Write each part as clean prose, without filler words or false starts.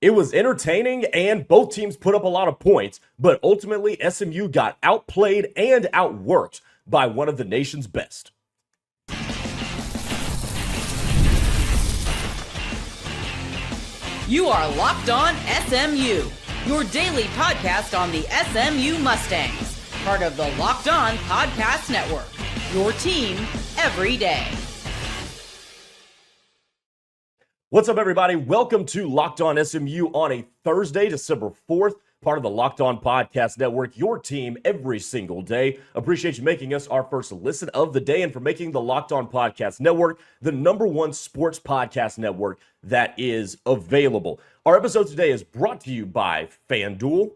It was entertaining, and both teams put up a lot of points, but ultimately SMU got outplayed and outworked by one of the nation's best. You are Locked On SMU, your daily podcast on the SMU Mustangs, part of the Locked On Podcast Network, your team every day. What's up, everybody? Welcome to Locked On SMU on a Thursday, December 4th, part of the Locked On Podcast Network, your team every single day. Appreciate you making us our first listen of the day and for making the Locked On Podcast Network the #1 sports podcast network that is available. Our episode today is brought to you by FanDuel.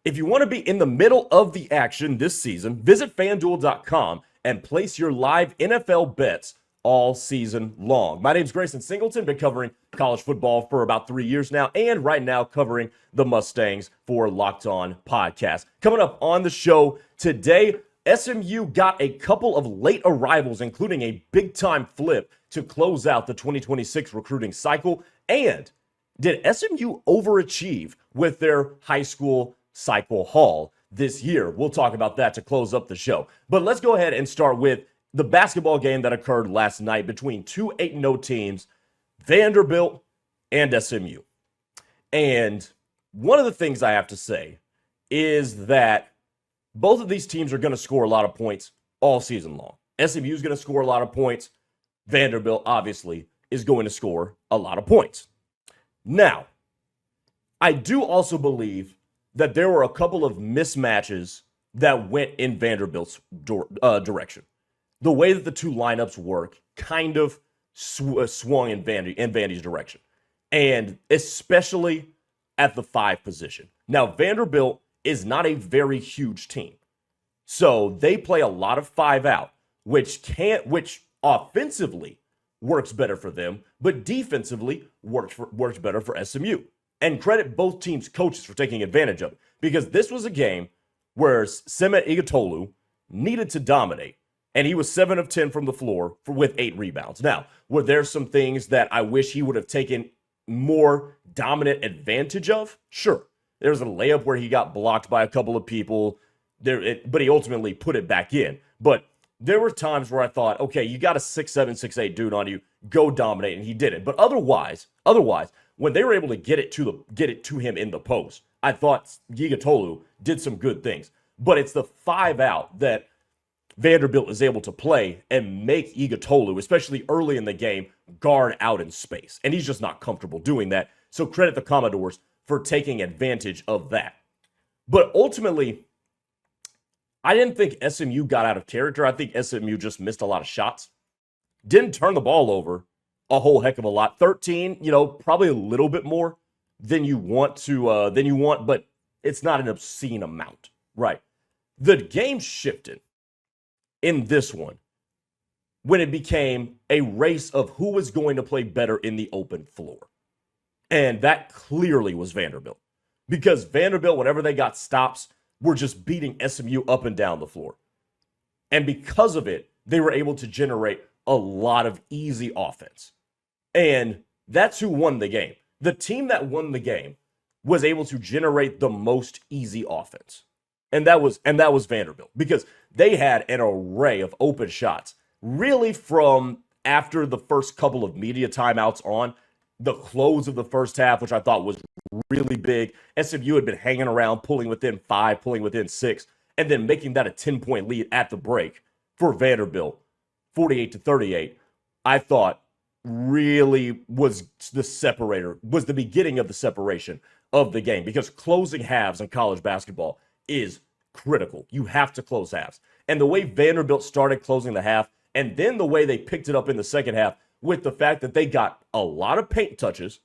If you want to be in the middle of the action this season, visit FanDuel.com and place your live NFL bets all season long. My name's Grayson Singleton, been covering college football for about 3 years now, and right now covering the Mustangs for Locked On Podcast. Coming up on the show today, SMU got a couple of late arrivals, including a big-time flip to close out the 2026 recruiting cycle. And did SMU overachieve with their high school cycle haul this year? We'll talk about that to close up the show. But let's go ahead and start with the basketball game that occurred last night between two 8-0 teams, Vanderbilt and SMU. And one of the things I have to say is that both of these teams are going to score a lot of points all season long. SMU is going to score a lot of points. Vanderbilt, obviously, is going to score a lot of points. Now, I do also believe that there were a couple of mismatches that went in Vanderbilt's direction. The way that the two lineups work kind of swung in Vandy's direction, and especially at the 5 position. Now, Vanderbilt is not a very huge team, so they play a lot of 5 out, which offensively works better for them, but defensively works better for SMU. And credit both teams' coaches for taking advantage of it, because this was a game where Sam Utu needed to dominate. And he was 7 of 10 from the floor with 8 rebounds. Now, were there some things that I wish he would have taken more dominant advantage of? Sure. There was a layup where he got blocked by a couple of people, but he ultimately put it back in. But there were times where I thought, okay, you got a 6'7", 6'8" dude on you, go dominate, and he didn't. But otherwise, when they were able to get it to him in the post, I thought Gigatolu did some good things. But it's the 5 out that Vanderbilt is able to play and make Igatolu, especially early in the game, guard out in space. And he's just not comfortable doing that. So credit the Commodores for taking advantage of that. But ultimately, I didn't think SMU got out of character. I think SMU just missed a lot of shots. Didn't turn the ball over a whole heck of a lot. 13, probably a little bit more than you want, but it's not an obscene amount. Right. The game shifted in this one when it became a race of who was going to play better in the open floor. And that clearly was Vanderbilt, because Vanderbilt, whenever they got stops, were just beating SMU up and down the floor. And because of it, they were able to generate a lot of easy offense. And that's who won the game. The team that won the game was able to generate the most easy offense. And that was Vanderbilt, because they had an array of open shots, really from after the first couple of media timeouts on, the close of the first half, which I thought was really big. SMU had been hanging around, pulling within 5, pulling within 6, and then making that a 10-point lead at the break for Vanderbilt, 48-38, I thought really was the beginning of the separation of the game, because closing halves in college basketball is critical. You have to close halves. And the way Vanderbilt started closing the half, and then the way they picked it up in the second half with the fact that they got a lot of paint touches.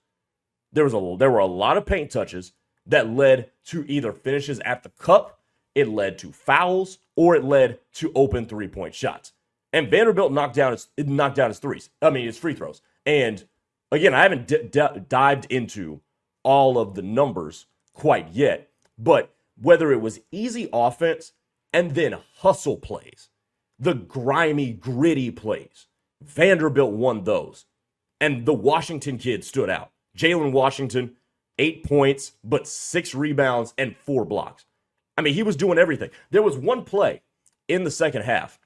There were a lot of paint touches that led to either finishes at the cup, it led to fouls, or it led to open 3-point shots. And Vanderbilt knocked down his free throws. And again, I haven't dived into all of the numbers quite yet, but whether it was easy offense and then hustle plays, the grimy, gritty plays, Vanderbilt won those. And the Washington kid stood out. Jalen Washington, 8 points, but 6 rebounds and 4 blocks. I mean, he was doing everything. There was one play in the second half,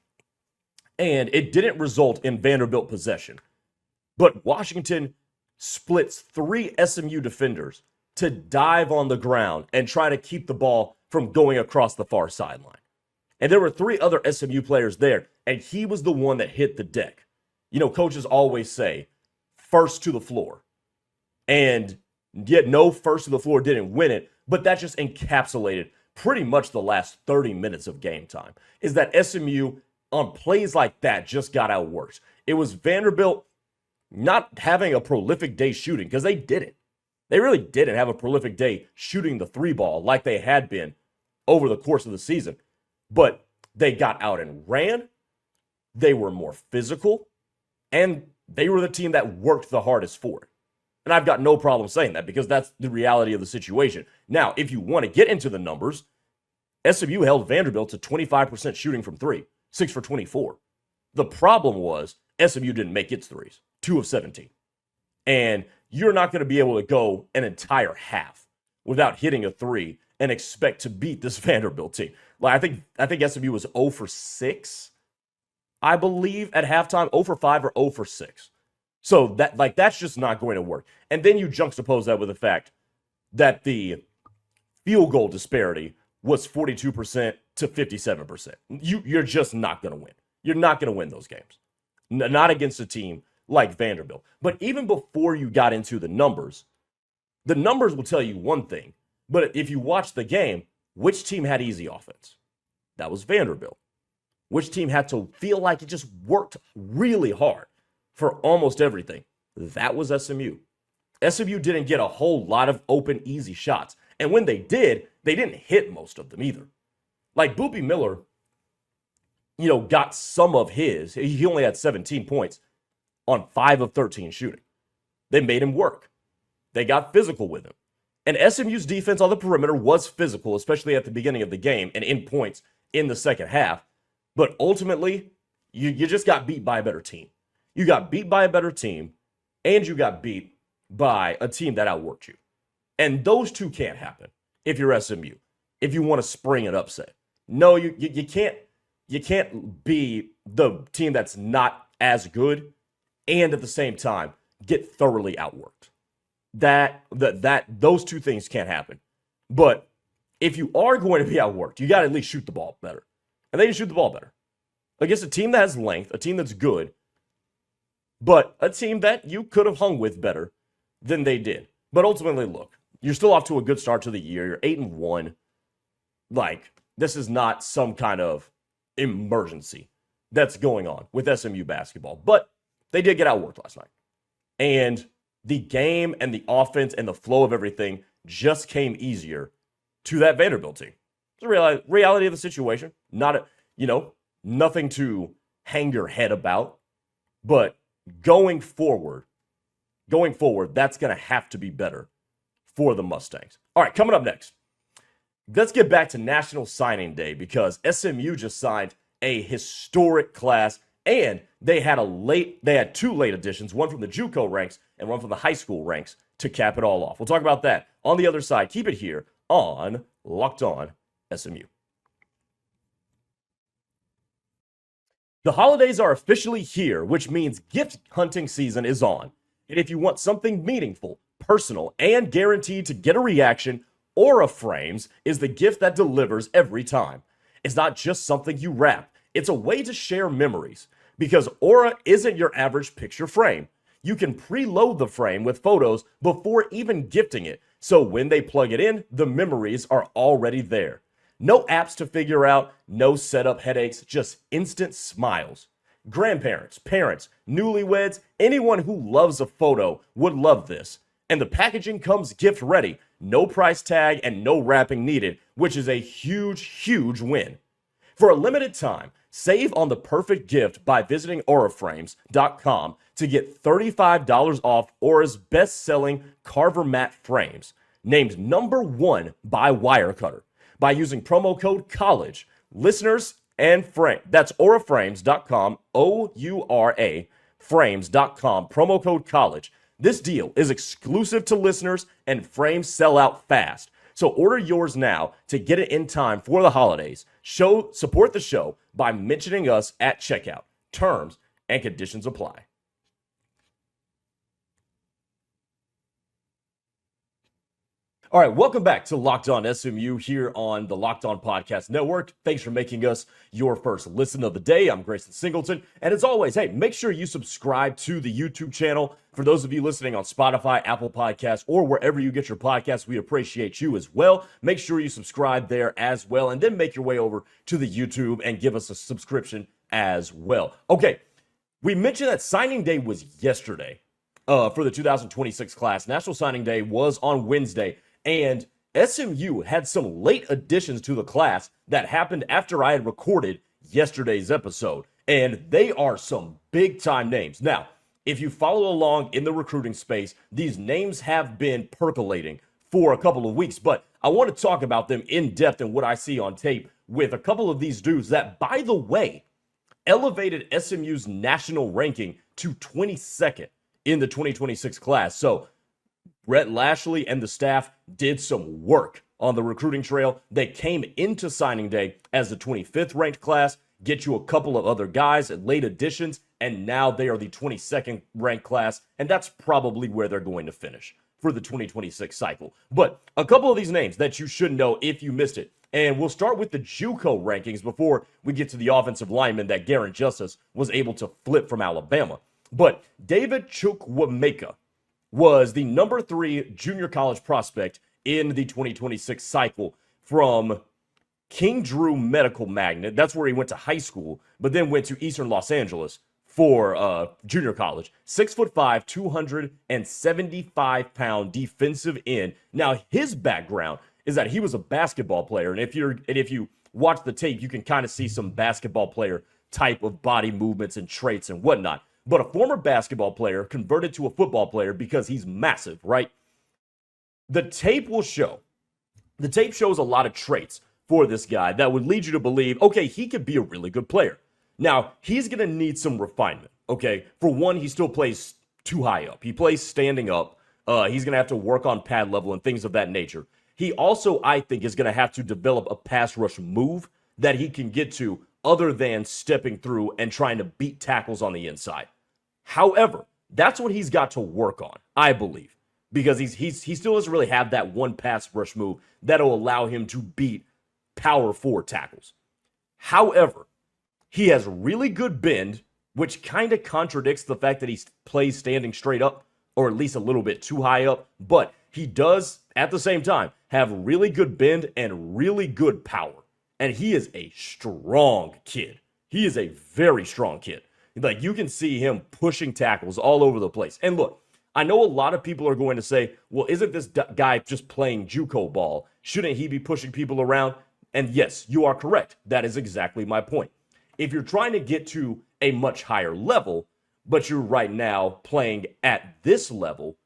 and it didn't result in Vanderbilt possession. But Washington splits 3 SMU defenders to dive on the ground and try to keep the ball from going across the far sideline. And there were 3 other SMU players there, and he was the one that hit the deck. You know, coaches always say, first to the floor. And yet no first to the floor didn't win it, but that just encapsulated pretty much the last 30 minutes of game time, is that SMU on plays like that just got outworked. It was Vanderbilt not having a prolific day shooting, because they didn't. They really didn't have a prolific day shooting the 3 ball like they had been over the course of the season. But they got out and ran. They were more physical. And they were the team that worked the hardest for it. And I've got no problem saying that, because that's the reality of the situation. Now, if you want to get into the numbers, SMU held Vanderbilt to 25% shooting from 3, 6 for 24. The problem was SMU didn't make its threes, 2 of 17. And you're not going to be able to go an entire half without hitting a 3 and expect to beat this Vanderbilt team. Like, I think SMU was 0 for 6, I believe, at halftime, 0 for 5 or 0 for 6. So that's just not going to work. And then you juxtapose that with the fact that the field goal disparity was 42% to 57%. You're just not going to win. You're not going to win those games. Not against a team like Vanderbilt. But even before you got into the numbers will tell you one thing. But if you watch the game, which team had easy offense? That was Vanderbilt. Which team had to feel like it just worked really hard for almost everything? That was SMU. SMU didn't get a whole lot of open, easy shots. And when they did, they didn't hit most of them either. Like Boopy Miller, got some of his. He only had 17 points on 5 of 13 shooting. They made him work. They got physical with him. And SMU's defense on the perimeter was physical, especially at the beginning of the game and in points in the second half. But ultimately, you just got beat by a better team. You got beat by a better team, and you got beat by a team that outworked you. And those two can't happen if you're SMU, if you want to spring an upset. No, you can't be the team that's not as good and at the same time get thoroughly outworked. Those two things can't happen. But if you are going to be outworked, you got to at least shoot the ball better. And they didn't shoot the ball better. Against a team that has length, a team that's good, but a team that you could have hung with better than they did. But ultimately, look, you're still off to a good start to the year. You're 8-1. Like, this is not some kind of emergency that's going on with SMU basketball. But they did get outworked last night. And the game and the offense and the flow of everything just came easier to that Vanderbilt team. It's the reality of the situation. Not, nothing to hang your head about. But going forward, that's going to have to be better for the Mustangs. All right, coming up next, let's get back to National Signing Day, because SMU just signed a historic class, and they had 2 late additions, one from the JUCO ranks and one from the high school ranks to cap it all off. We'll talk about that on the other side. Keep it here on Locked On SMU. The holidays are officially here, which means gift hunting season is on. And if you want something meaningful, personal, and guaranteed to get a reaction, Aura Frames is the gift that delivers every time. It's not just something you wrap. It's a way to share memories. Because Aura isn't your average picture frame. You can preload the frame with photos before even gifting it. So when they plug it in, the memories are already there. No apps to figure out, no setup headaches, just instant smiles. Grandparents, parents, newlyweds, anyone who loves a photo would love this. And the packaging comes gift ready, no price tag and no wrapping needed, which is a huge, huge win. For a limited time, save on the perfect gift by visiting auraframes.com to get $35 off Aura's best-selling Carver Matte frames, named #1 by Wirecutter, by using promo code COLLEGE. Listeners and friends, that's auraframes.com, OURA frames.com, promo code COLLEGE. This deal is exclusive to listeners and frames sell out fast. So order yours now to get it in time for the holidays. Support the show by mentioning us at checkout. Terms and conditions apply. All right, welcome back to Locked On SMU here on the Locked On Podcast Network. Thanks for making us your first listen of the day. I'm Grayson Singleton. And as always, hey, make sure you subscribe to the YouTube channel. For those of you listening on Spotify, Apple Podcasts, or wherever you get your podcasts, we appreciate you as well. Make sure you subscribe there as well, and then make your way over to the YouTube and give us a subscription as well. Okay, we mentioned that signing day was yesterday for the 2026 class. National Signing Day was on Wednesday. And SMU had some late additions to the class that happened after I had recorded yesterday's episode. And they are some big-time names. Now, if you follow along in the recruiting space, these names have been percolating for a couple of weeks. But I want to talk about them in depth and what I see on tape with a couple of these dudes that, by the way, elevated SMU's national ranking to 22nd in the 2026 class. So Rhett Lashley and the staff did some work on the recruiting trail. They came into signing day as the 25th ranked class, get you a couple of other guys at late additions, and now they are the 22nd ranked class, and that's probably where they're going to finish for the 2026 cycle. But a couple of these names that you should know if you missed it, and we'll start with the JUCO rankings before we get to the offensive lineman that Garen Justice was able to flip from Alabama. But David Chukwuemeka was the number 3 junior college prospect in the 2026 cycle from King Drew Medical Magnet. That's where he went to high school, but then went to Eastern Los Angeles for junior college. 6'5", 275-pound defensive end. Now, his background is that he was a basketball player, and if you watch the tape, you can kind of see some basketball player type of body movements and traits and whatnot. But a former basketball player converted to a football player because he's massive, right? The tape shows a lot of traits for this guy that would lead you to believe, okay, he could be a really good player. Now, he's going to need some refinement, okay? For one, he still plays too high up. He plays standing up. He's going to have to work on pad level and things of that nature. He also, I think, is going to have to develop a pass rush move that he can get to other than stepping through and trying to beat tackles on the inside. However, that's what he's got to work on, I believe, because he still doesn't really have that one pass rush move that'll allow him to beat power 4 tackles. However, he has really good bend, which kind of contradicts the fact that he plays standing straight up, or at least a little bit too high up, but he does, at the same time, have really good bend and really good power. And he is a strong kid. He is a very strong kid. Like, you can see him pushing tackles all over the place. And look, I know a lot of people are going to say, well, isn't this guy just playing JUCO ball? Shouldn't he be pushing people around? And yes, you are correct. That is exactly my point. If you're trying to get to a much higher level, but you're right now playing at this level,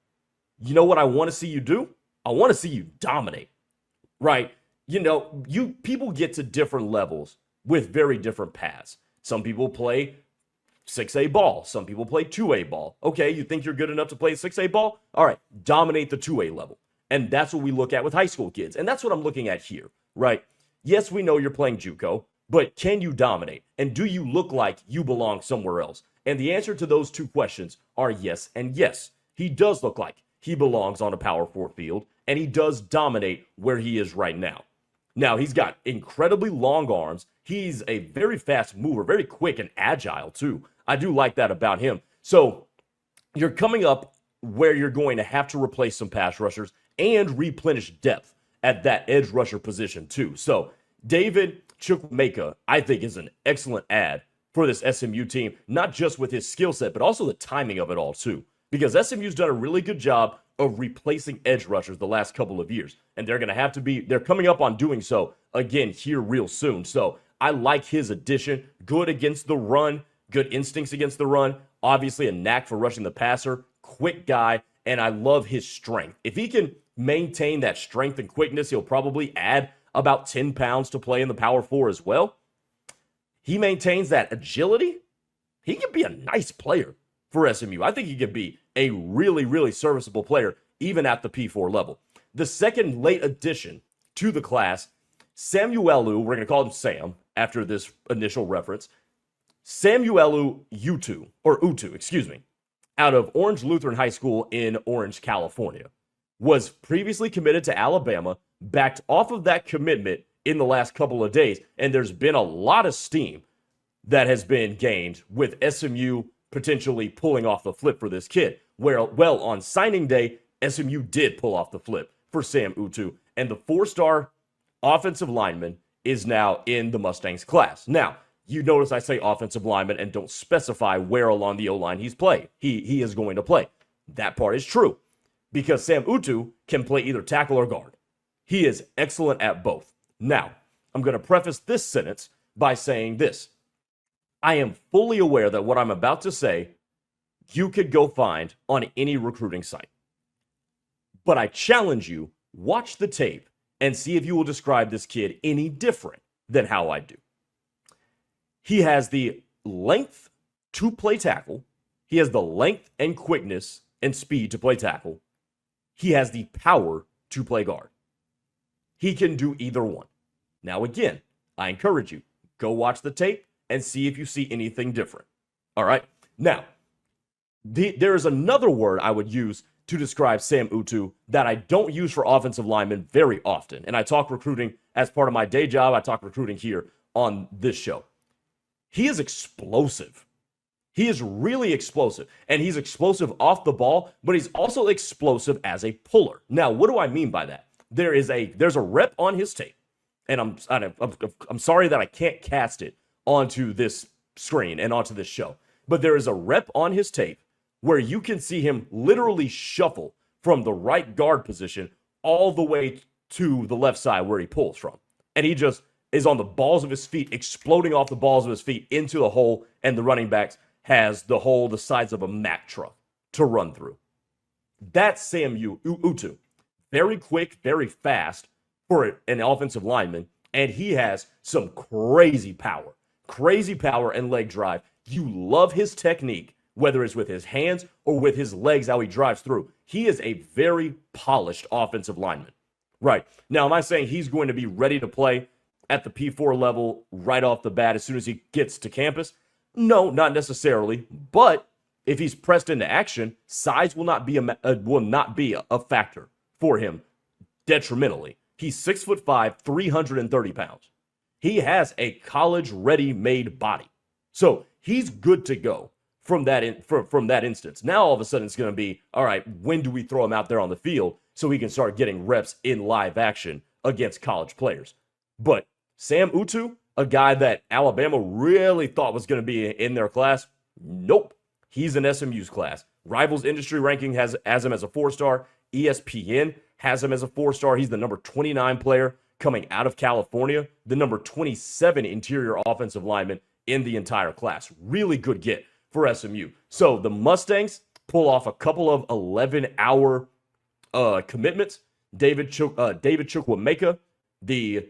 you know what I want to see you do? I want to see you dominate, right? You know, people get to different levels with very different paths. Some people play 6A ball. Some people play 2A ball. Okay, you think you're good enough to play 6A ball? All right, dominate the 2A level. And that's what we look at with high school kids. And that's what I'm looking at here, right? Yes, we know you're playing JUCO, but can you dominate? And do you look like you belong somewhere else? And the answer to those two questions are yes and yes. He does look like he belongs on a Power 4 field, and he does dominate where he is right now. Now, he's got incredibly long arms. He's a very fast mover, very quick and agile, too. I do like that about him. So you're coming up where you're going to have to replace some pass rushers and replenish depth at that edge rusher position, too. So David Chukwuemeka, I think, is an excellent add for this SMU team, not just with his skill set, but also the timing of it all, too. Because SMU's done a really good job of replacing edge rushers the last couple of years. And they're coming up on doing so again here real soon. So I like his addition. Good against the run, good instincts against the run, obviously a knack for rushing the passer, quick guy, and I love his strength. If he can maintain that strength and quickness, he'll probably add about 10 pounds to play in the Power 4 as well. He maintains that agility. He can be a nice player for SMU. I think he could be a really, really serviceable player, even at the P4 level. The second late addition to the class, Samuelu, we're going to call him Sam after this initial reference, Samuelu Utu, out of Orange Lutheran High School in Orange, California, was previously committed to Alabama, backed off of that commitment in the last couple of days, and there's been a lot of steam that has been gained with SMU potentially pulling off the flip for this kid. Well, on signing day, SMU did pull off the flip for Sam Utu, and the 4-star offensive lineman is now in the Mustangs class. Now, you notice I say offensive lineman and don't specify where along the O-line he's playing. He is going to play. That part is true because Sam Utu can play either tackle or guard. He is excellent at both. Now, I'm going to preface this sentence by saying this. I am fully aware that what I'm about to say, you could go find on any recruiting site. But I challenge you, watch the tape and see if you will describe this kid any different than how I do. He has the length to play tackle. He has the length and quickness and speed to play tackle. He has the power to play guard. He can do either one. Now, again, I encourage you, go watch the tape and see if you see anything different. All right? Now, there is another word I would use to describe Sam Utu that I don't use for offensive linemen very often. And I talk recruiting as part of my day job. I talk recruiting here on this show. He is explosive. He is really explosive. And he's explosive off the ball, but he's also explosive as a puller. Now, what do I mean by that? There's a rep on his tape. And I'm sorry that I can't cast it onto this screen and onto this show. But there is a rep on his tape where you can see him literally shuffle from the right guard position all the way to the left side where he pulls from. And he just is on the balls of his feet, exploding off the balls of his feet into the hole, and the running backs has the hole the size of a Mack truck to run through. That's Sam Utu. Very quick, very fast for an offensive lineman, and he has some crazy power and leg drive. You love his technique, whether it's with his hands or with his legs, how he drives through. He is a very polished offensive lineman. Right. Now, am I saying he's going to be ready to play at the P4 level right off the bat as soon as he gets to campus? No, not necessarily. But if he's pressed into action, size will not be a factor for him detrimentally. He's 6'5", 330 pounds. He has a college-ready made body. So he's good to go from that instance. Now, all of a sudden, it's going to be, all right, when do we throw him out there on the field so he can start getting reps in live action against college players? But Sam Utu, a guy that Alabama really thought was going to be in their class, nope. He's in SMU's class. Rivals Industry Ranking has him as a 4-star. ESPN has him as a 4-star. He's the number 29 player coming out of California, the number 27 interior offensive lineman in the entire class. Really good get for SMU. So the Mustangs pull off a couple of 11-hour commitments. David Chukwuemeka, the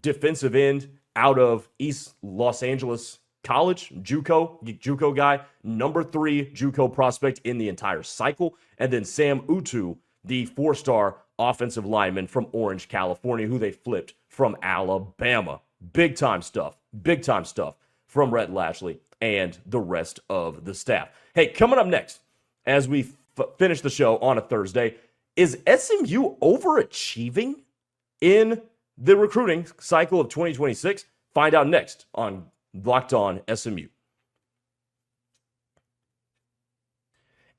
defensive end out of East Los Angeles College, JUCO guy, number 3 JUCO prospect in the entire cycle. And then Sam Utu, the 4-star offensive lineman from Orange, California, who they flipped from Alabama. Big time stuff from Rhett Lashley and the rest of the staff. Hey, coming up next, as we finish the show on a Thursday, is SMU overachieving in the recruiting cycle of 2026? Find out next on Locked On SMU.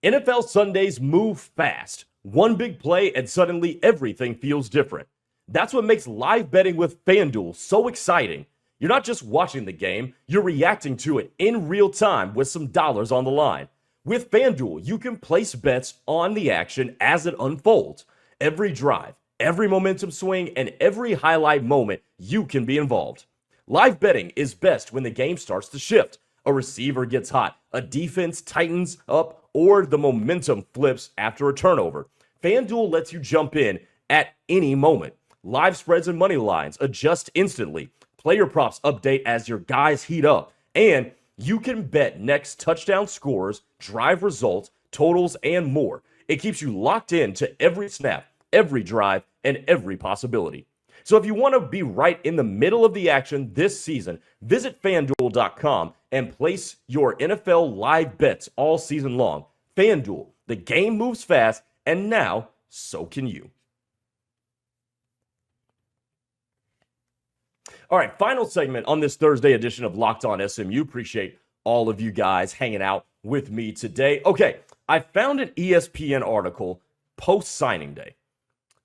NFL Sundays move fast. One big play and suddenly everything feels different. That's what makes live betting with FanDuel so exciting. You're not just watching the game, you're reacting to it in real time with some dollars on the line. With FanDuel, you can place bets on the action as it unfolds. Every drive, every momentum swing, and every highlight moment, you can be involved. Live betting is best when the game starts to shift. A receiver gets hot, a defense tightens up, or the momentum flips after a turnover. FanDuel lets you jump in at any moment. Live spreads and money lines adjust instantly. Player props update as your guys heat up. And you can bet next touchdown scores, drive results, totals, and more. It keeps you locked in to every snap, every drive, and every possibility. So if you want to be right in the middle of the action this season, visit FanDuel.com and place your NFL live bets all season long. FanDuel, the game moves fast, and now so can you. All right, final segment on this Thursday edition of Locked On SMU. Appreciate all of you guys hanging out with me today. Okay, I found an ESPN article post-signing day,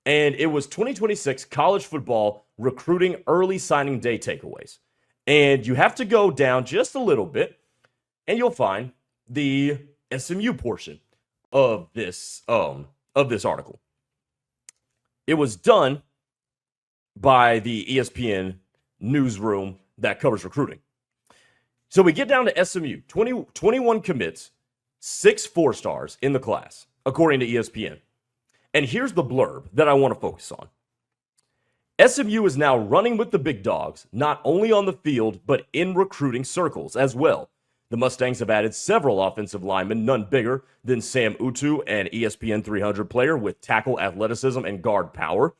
and it was 2026 college football recruiting early signing day takeaways. And you have to go down just a little bit, and you'll find the SMU portion of this article. It was done by the ESPN newsroom that covers recruiting. So we get down to SMU, 21 commits, 6 4-stars in the class, according to ESPN. And here's the blurb that I want to focus on. SMU is now running with the big dogs, not only on the field, but in recruiting circles as well. The Mustangs have added several offensive linemen, none bigger than Sam Utu, an ESPN 300 player with tackle athleticism and guard power.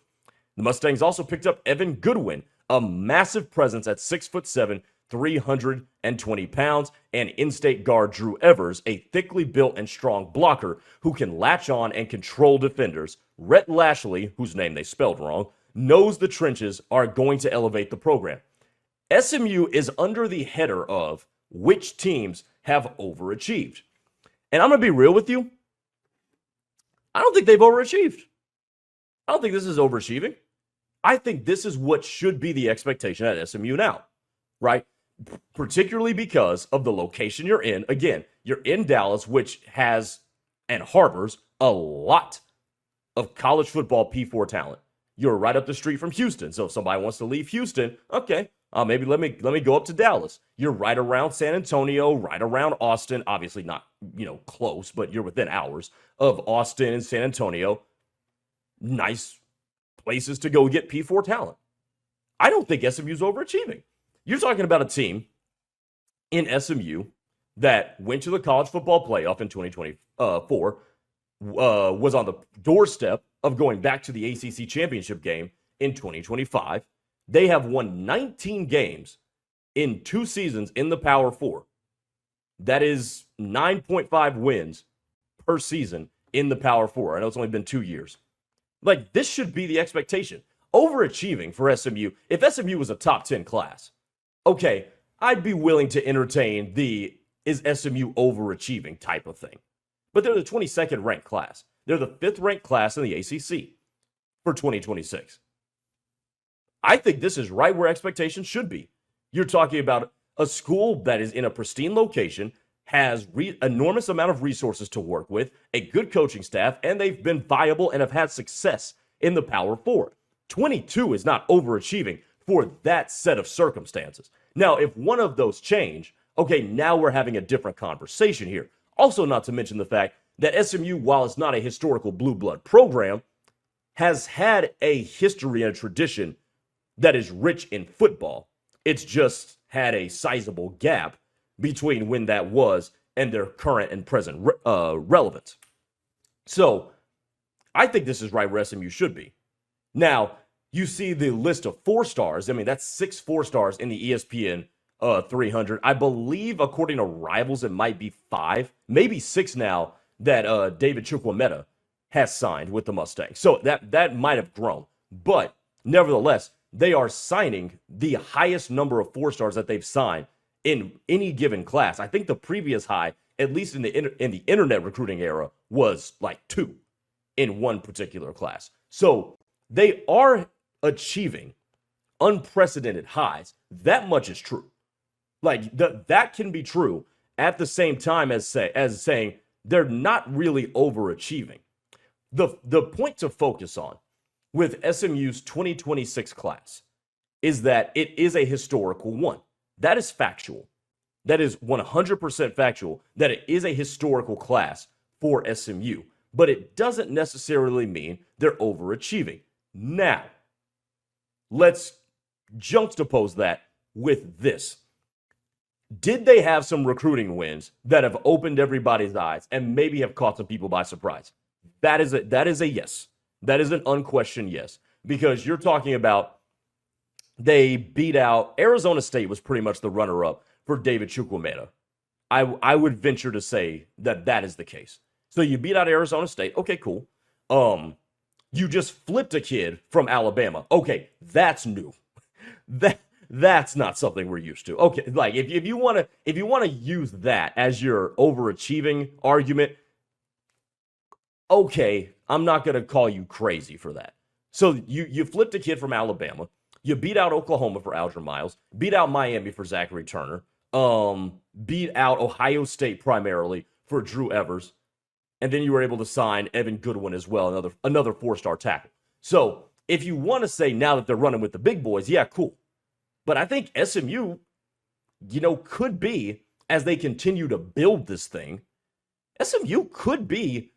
The Mustangs also picked up Evan Goodwin, a massive presence at 6'7", 320 pounds, and in-state guard Drew Evers, a thickly built and strong blocker who can latch on and control defenders. Rhett Lashley, whose name they spelled wrong, knows the trenches are going to elevate the program. SMU is under the header of which teams have overachieved. And I'm going to be real with you. I don't think they've overachieved. I don't think this is overachieving. I think this is what should be the expectation at SMU now, right? Particularly because of the location you're in. Again, you're in Dallas, which has and harbors a lot of college football P4 talent. You're right up the street from Houston. So if somebody wants to leave Houston, okay, maybe let me go up to Dallas. You're right around San Antonio, right around Austin. Obviously not, close, but you're within hours of Austin and San Antonio. Nice places to go get P4 talent. I don't think SMU's overachieving. You're talking about a team in SMU that went to the college football playoff in 2024, was on the doorstep of going back to the ACC championship game in 2025. They have won 19 games in 2 seasons in the Power 4. That is 9.5 wins per season in the Power 4. I know it's only been 2 years. Like, this should be the expectation. Overachieving for SMU. If SMU was a top 10 class, okay, I'd be willing to entertain the is SMU overachieving type of thing. But they're the 22nd ranked class. They're the 5th ranked class in the ACC for 2026. I think this is right where expectations should be. You're talking about a school that is in a pristine location, has enormous amount of resources to work with, a good coaching staff, and they've been viable and have had success in the Power 4. 22 is not overachieving for that set of circumstances. Now, if one of those change, okay, now we're having a different conversation here. Also, not to mention the fact that SMU, while it's not a historical blue blood program, has had a history and a tradition that is rich in football. It's just had a sizable gap between when that was and their current and present relevance. So I think this is right where SMU should be. Now, you see the list of 4-stars. I mean, that's 6 4-stars in the ESPN 300. I believe, according to Rivals, it might be 5, maybe 6 now that David Chukwuemeka has signed with the Mustangs. So that might have grown. But nevertheless, they are signing the highest number of 4-stars that they've signed in any given class. I think the previous high, at least in the internet recruiting era, was like 2 in one particular class. So they are achieving unprecedented highs. That much is true. Like that can be true at the same time as saying they're not really overachieving. The point to focus on with SMU's 2026 class is that it is a historical one. That is factual. That is 100% factual that it is a historical class for SMU, but it doesn't necessarily mean they're overachieving. Now, let's juxtapose that with this. Did they have some recruiting wins that have opened everybody's eyes and maybe have caught some people by surprise? That is a yes. That is an unquestioned yes. Because you're talking about they beat out Arizona State was pretty much the runner-up for David Chukwuemeka. I would venture to say that is the case. So you beat out Arizona State. Okay, cool. You just flipped a kid from Alabama. Okay, that's new. That's not something we're used to. Okay, like if you want to use that as your overachieving argument, okay, I'm not going to call you crazy for that. So you flipped a kid from Alabama. You beat out Oklahoma for Aldrin Miles, beat out Miami for Zachary Turner, beat out Ohio State primarily for Drew Evers, and then you were able to sign Evan Goodwin as well, another four-star tackle. So if you want to say now that they're running with the big boys, yeah, cool. But I think SMU, could be, as they continue to build this thing, SMU could be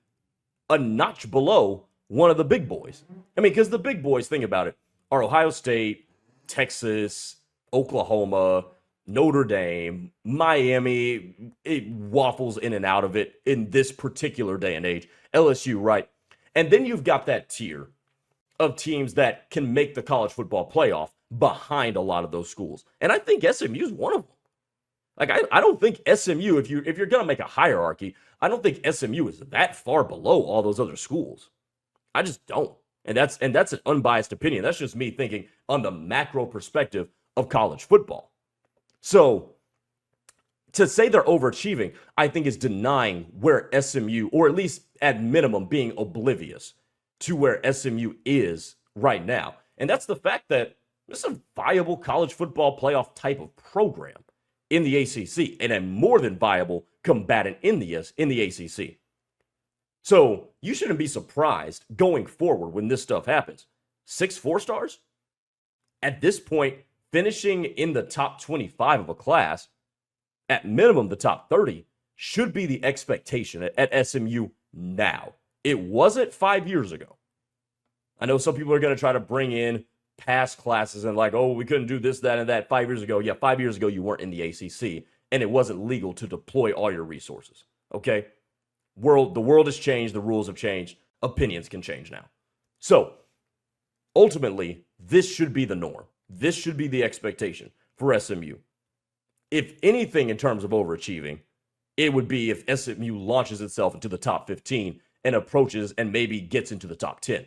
a notch below one of the big boys. I mean, because the big boys, think about it, are Ohio State, Texas, Oklahoma, Notre Dame, Miami. It waffles in and out of it in this particular day and age. LSU, right? And then you've got that tier of teams that can make the college football playoff behind a lot of those schools. And I think SMU is one of them. Like, I don't think SMU, if you're going to make a hierarchy, I don't think SMU is that far below all those other schools. I just don't. And that's an unbiased opinion. That's just me thinking on the macro perspective of college football. So to say they're overachieving, I think is denying where SMU, or at least at minimum being oblivious to where SMU is right now. And that's the fact that it's a viable college football playoff type of program in the ACC, and a more than viable combatant in the ACC. So you shouldn't be surprised going forward when this stuff happens. 6 4-stars? At this point, finishing in the top 25 of a class, at minimum the top 30, should be the expectation at SMU now. It wasn't 5 years ago. I know some people are going to try to bring in past classes and like, oh, we couldn't do this, that, and that 5 years ago. Yeah, 5 years ago you weren't in the ACC, and it wasn't legal to deploy all your resources. Okay? The world has changed. The rules have changed. Opinions can change now. So, ultimately, this should be the norm. This should be the expectation for SMU. If anything in terms of overachieving, it would be if SMU launches itself into the top 15 and approaches and maybe gets into the top 10.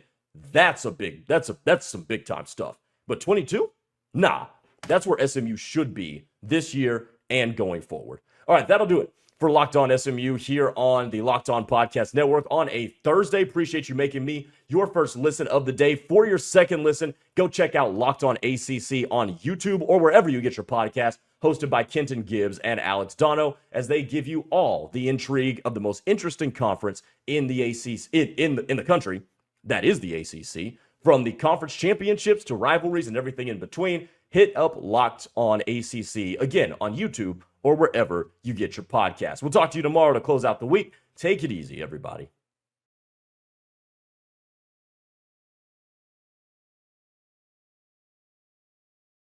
That's some big time stuff. But 22? Nah. That's where SMU should be this year and going forward. All right, that'll do it for Locked On SMU here on the Locked On Podcast Network on a Thursday. Appreciate you making me your first listen of the day. For your second listen, go check out Locked On ACC on YouTube or wherever you get your podcast, hosted by Kenton Gibbs and Alex Dono, as they give you all the intrigue of the most interesting conference in the ACC in the country. That is the ACC. From the conference championships to rivalries and everything in between, hit up Locked On ACC, again, on YouTube or wherever you get your podcasts. We'll talk to you tomorrow to close out the week. Take it easy, everybody.